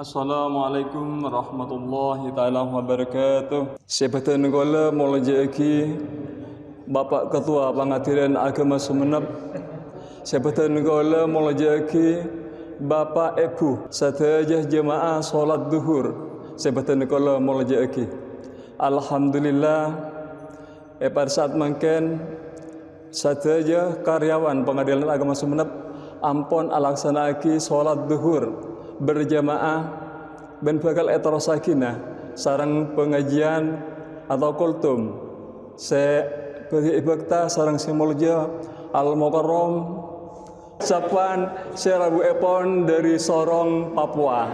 Assalamualaikum warahmatullahi taala wabarakatuh. Sebatan negara molajaki Bapak Ketua Pengadilan Agama Sumeneb. Sebatan negara molajaki Bapak Ibu sadaya jemaah salat zuhur. Sebatan negara molajaki. Alhamdulillah pada saat mangken sadaya karyawan Pengadilan Agama Sumeneb ampun alaksanaaki salat zuhur berjamaah ben bakal etrosakinah sarang pengajian atau kultum se bagi ibakta sarang simulja al-mukarram sapan serabu epon dari Sorong Papua.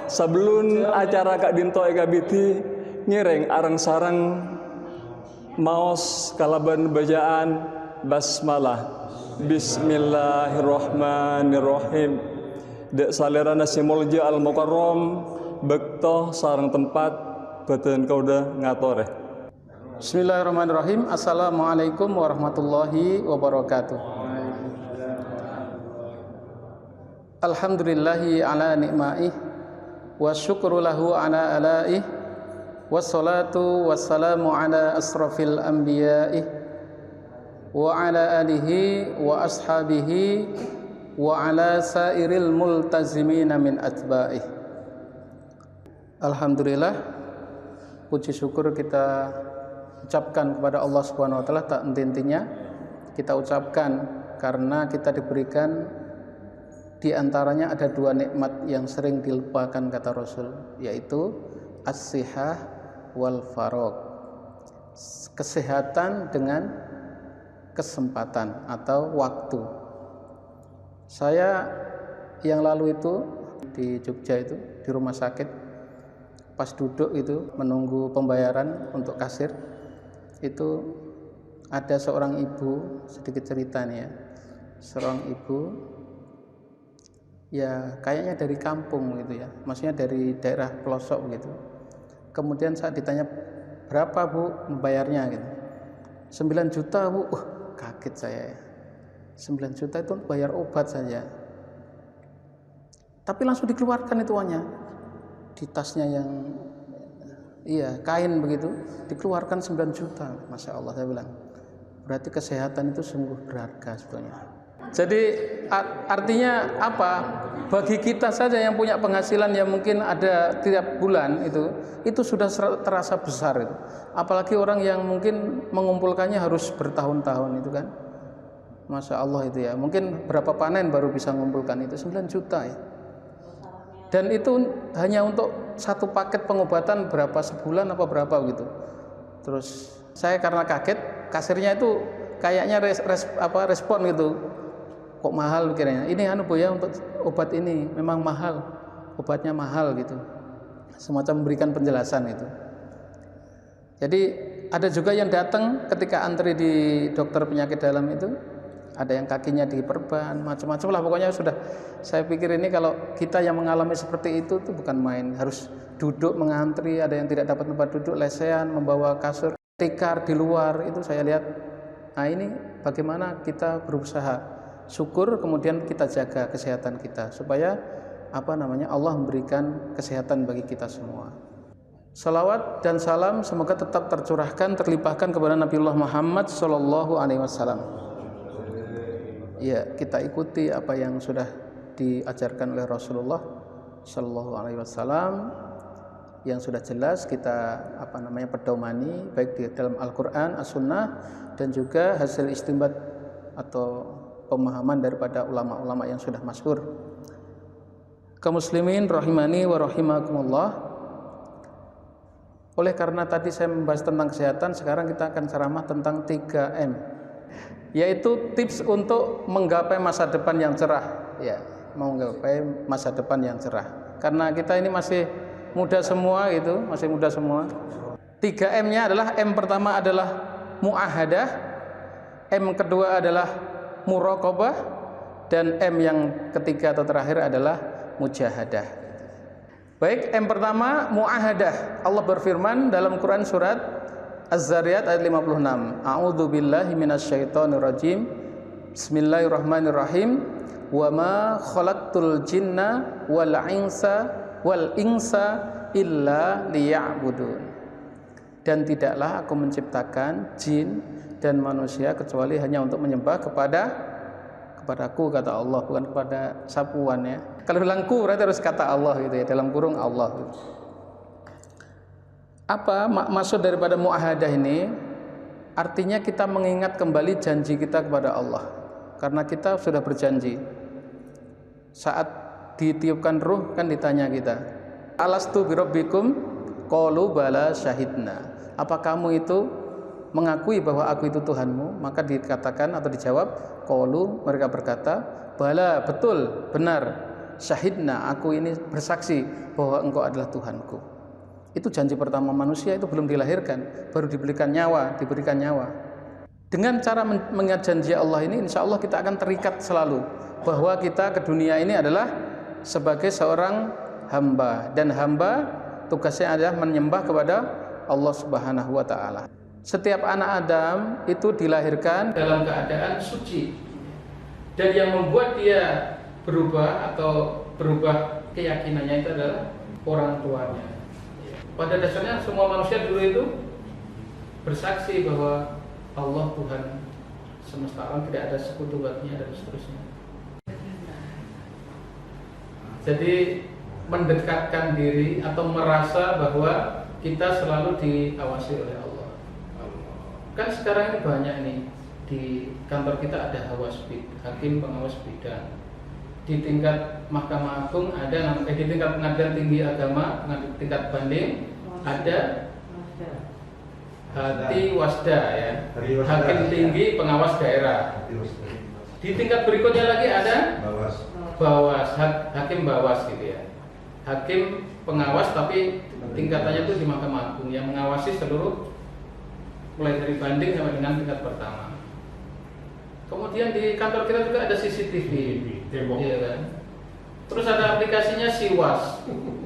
Sebelum acara Kak Dinto Ekabiti ngireng arang sarang maos kalaban bacaan basmalah bismillahirrahmanirrahim. Dek salerana simulja al-mukarram bektoh sarang tempat badan kauda ngatore. Bismillahirrahmanirrahim. Assalamualaikum warahmatullahi wabarakatuh. Alhamdulillahi ala ni'maih wa syukru lahu ala alaih wassalatu wassalamu ala asrafil anbiyaih wa ala alihi wa ashabihi wa ala sairil multazimina min atba'ih. Alhamdulillah, puji syukur kita ucapkan kepada Allah Subhanahu wa taala tak henti-hentinya kita ucapkan karena kita diberikan di antaranya ada dua nikmat yang sering dilupakan kata Rasul, yaitu as-sihah wal faragh. Kesehatan dengan kesempatan atau waktu. Saya yang lalu itu di Jogja itu di rumah sakit pas duduk itu menunggu pembayaran untuk kasir itu ada seorang ibu, sedikit cerita nih ya, seorang ibu ya kayaknya dari kampung gitu ya, maksudnya dari daerah pelosok gitu. Kemudian saat ditanya berapa bu membayarnya gitu, 9 juta bu. Kaget saya ya, 9 juta itu bayar obat saja. Tapi langsung dikeluarkan itu uangnya di tasnya yang kain begitu, dikeluarkan 9 juta. Masya Allah, saya bilang berarti kesehatan itu sungguh berharga sebetulnya. Jadi artinya apa? Bagi kita saja yang punya penghasilan yang mungkin ada tiap bulan itu sudah terasa besar itu. Apalagi orang yang mungkin mengumpulkannya harus bertahun-tahun itu kan. Masya Allah itu ya, mungkin berapa panen baru bisa mengumpulkan itu 9 juta ya. Dan itu hanya untuk satu paket pengobatan berapa sebulan apa berapa gitu. Terus saya karena kaget, kasirnya itu kayaknya respon gitu. Kok mahal kiranya? Ini Bu ya, untuk obat ini memang mahal, obatnya mahal gitu. Semacam memberikan penjelasan itu. Jadi ada juga yang datang ketika antri di dokter penyakit dalam itu, ada yang kakinya diperban, macam-macam lah pokoknya sudah. Saya pikir ini kalau kita yang mengalami seperti itu tuh bukan main, harus duduk mengantri, ada yang tidak dapat tempat duduk, lesehan, membawa kasur, tikar di luar, itu saya lihat. Nah ini bagaimana kita berusaha syukur, kemudian kita jaga kesehatan kita supaya Allah memberikan kesehatan bagi kita semua. Salawat dan salam semoga tetap tercurahkan, terlimpahkan kepada Nabiullah Muhammad sallallahu alaihi wasallam. Ya, kita ikuti apa yang sudah diajarkan oleh Rasulullah sallallahu alaihi wasallam yang sudah jelas kita pedomani baik di dalam Al-Qur'an, As-Sunnah dan juga hasil istinbat atau pemahaman daripada ulama-ulama yang sudah masyhur. Kaum muslimin rahimani wa rahimakumullah. Oleh karena tadi saya membahas tentang kesehatan, sekarang kita akan ceramah tentang 3M, yaitu tips untuk menggapai masa depan yang cerah. Ya, menggapai masa depan yang cerah. Karena kita ini masih muda semua gitu, masih muda semua. 3M-nya adalah, M pertama adalah muahadah, M kedua adalah muraqabah, dan M yang ketiga atau terakhir adalah mujahadah. Baik, M pertama muahadah. Allah berfirman dalam Quran surat Az-Zariyat ayat 56. A'udzu billahi minasyaitonir rajim. Bismillahirrahmanirrahim. wa ma khalaqtul jinna wal insa illa liya'budun. Dan tidaklah aku menciptakan jin dan manusia kecuali hanya untuk menyembah kepadaku, kata Allah, bukan kepada sapuan ya. Kalau bilangku berarti harus kata Allah gitu ya, dalam kurung Allah gitu. Apa maksud daripada muahadah ini? Artinya kita mengingat kembali janji kita kepada Allah. Karena kita sudah berjanji. Saat ditiupkan ruh kan ditanya kita, alastu birabbikum qalu bala syahidna. Apa kamu itu mengakui bahwa aku itu Tuhanmu? Maka dikatakan atau dijawab, qalu, mereka berkata, bala, betul, benar, syahidna, aku ini bersaksi bahwa engkau adalah Tuhanku. Itu janji pertama manusia, itu belum dilahirkan, baru diberikan nyawa. Dengan cara mengingat janji Allah ini, insya Allah kita akan terikat selalu bahwa kita ke dunia ini adalah sebagai seorang hamba, dan hamba tugasnya adalah menyembah kepada Allah Subhanahu wa Ta'ala. Setiap anak Adam itu dilahirkan dalam keadaan suci, dan yang membuat dia berubah atau berubah keyakinannya itu adalah orang tuanya. Pada dasarnya semua manusia dulu itu bersaksi bahwa Allah Tuhan semesta alam, tidak ada sekutu baginya dan seterusnya. Jadi mendekatkan diri atau merasa bahwa kita selalu diawasi oleh Allah. Kan sekarang ini banyak nih, di kantor kita ada hakim pengawas bidang. Di tingkat Mahkamah Agung ada, di tingkat Pengadilan Tinggi Agama, tingkat banding ada Hati Wasda ya, Hakim Tinggi Pengawas Daerah. Di tingkat berikutnya lagi ada Bawas, Hakim Bawas gitu ya. Hakim pengawas tapi tingkatannya itu di Mahkamah Agung yang mengawasi seluruh, mulai dari banding sampai dengan tingkat pertama. Kemudian di kantor kita juga ada CCTV, iya kan? Terus ada aplikasinya Siwas,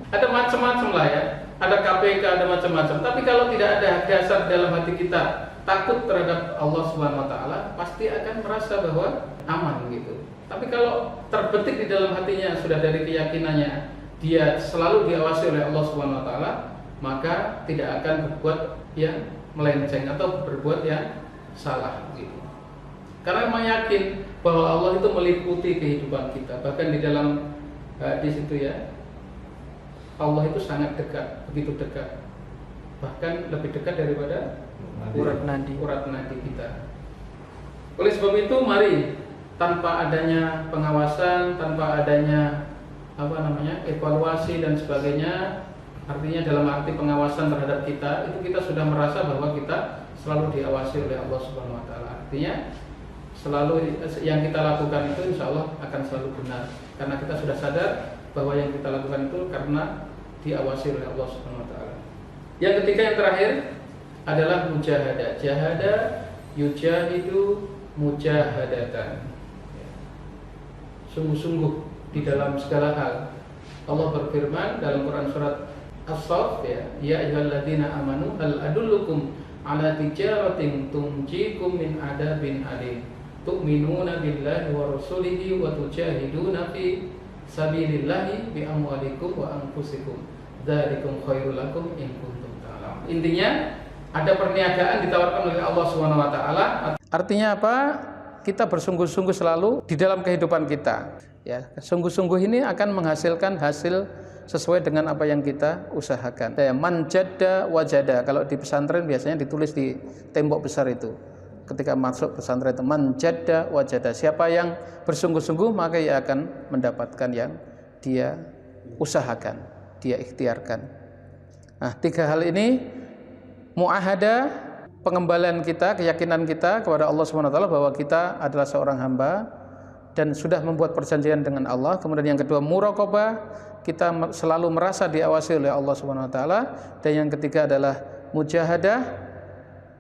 ada macam-macam lah ya. Ada KPK, ada macam-macam. Tapi kalau tidak ada dasar dalam hati kita takut terhadap Allah Subhanahu wa Ta'ala, pasti akan merasa bahwa aman gitu. Tapi kalau terbetik di dalam hatinya sudah dari keyakinannya dia selalu diawasi oleh Allah Subhanahu wa Ta'ala, maka tidak akan berbuat yang melenceng atau berbuat yang salah gitu. Karena memang yakin bahwa Allah itu meliputi kehidupan kita. Bahkan di dalam hadis itu ya, Allah itu sangat dekat, begitu dekat, bahkan lebih dekat daripada urat nadi kita. Oleh sebab itu, mari tanpa adanya pengawasan, tanpa adanya evaluasi dan sebagainya, artinya dalam arti pengawasan terhadap kita, itu kita sudah merasa bahwa kita selalu diawasi oleh Allah Subhanahu wa Ta'ala. Artinya selalu yang kita lakukan itu insya Allah akan selalu benar, karena kita sudah sadar bahwa yang kita lakukan itu karena diawasi oleh Allah Subhanahu wa Ta'ala. Yang ketiga, yang terakhir adalah mujahadah. Jahada yujahidu mujahadatan. Sungguh-sungguh di dalam segala hal. Allah berfirman dalam Quran surat As-Saff ya ayyuhalladzina amanu hal adullukum ala tijaratin tunjikum min adabin alim tu'minuna billahi wa rasulihi wa tujahiduna fi sabilillahi bi amwalikum wa anfusikum dzalikum khairul lakum in kuntum ta'lamun. Intinya ada perniagaan ditawarkan oleh Allah Subhanahu wa Ta'ala. Artinya apa? Kita bersungguh-sungguh selalu di dalam kehidupan kita. Ya, sungguh-sungguh ini akan menghasilkan hasil sesuai dengan apa yang kita usahakan. Man jadda wajada. Kalau di pesantren biasanya ditulis di tembok besar itu. Ketika masuk pesantren itu, man jadda wajada. Siapa yang bersungguh-sungguh maka ia akan mendapatkan yang dia usahakan, dia ikhtiarkan. Nah, tiga hal ini, muahadah, pengembalian kita, keyakinan kita kepada Allah SWT bahwa kita adalah seorang hamba dan sudah membuat perjanjian dengan Allah. Kemudian yang kedua, muraqabah, kita selalu merasa diawasi oleh Allah SWT. Dan yang ketiga adalah mujahadah,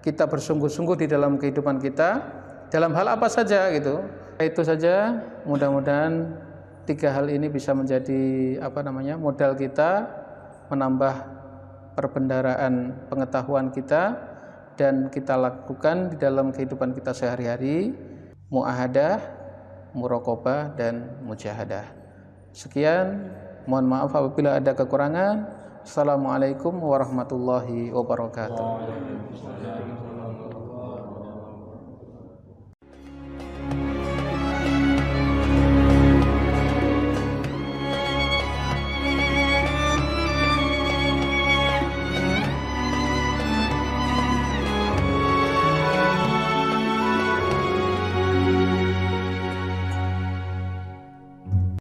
kita bersungguh-sungguh di dalam kehidupan kita dalam hal apa saja gitu. Itu saja, mudah-mudahan tiga hal ini bisa menjadi modal kita menambah perbendaharaan pengetahuan kita dan kita lakukan di dalam kehidupan kita sehari-hari. Muahadah, muraqabah dan mujahadah. Sekian, mohon maaf apabila ada kekurangan. Assalamualaikum warahmatullahi wabarakatuh.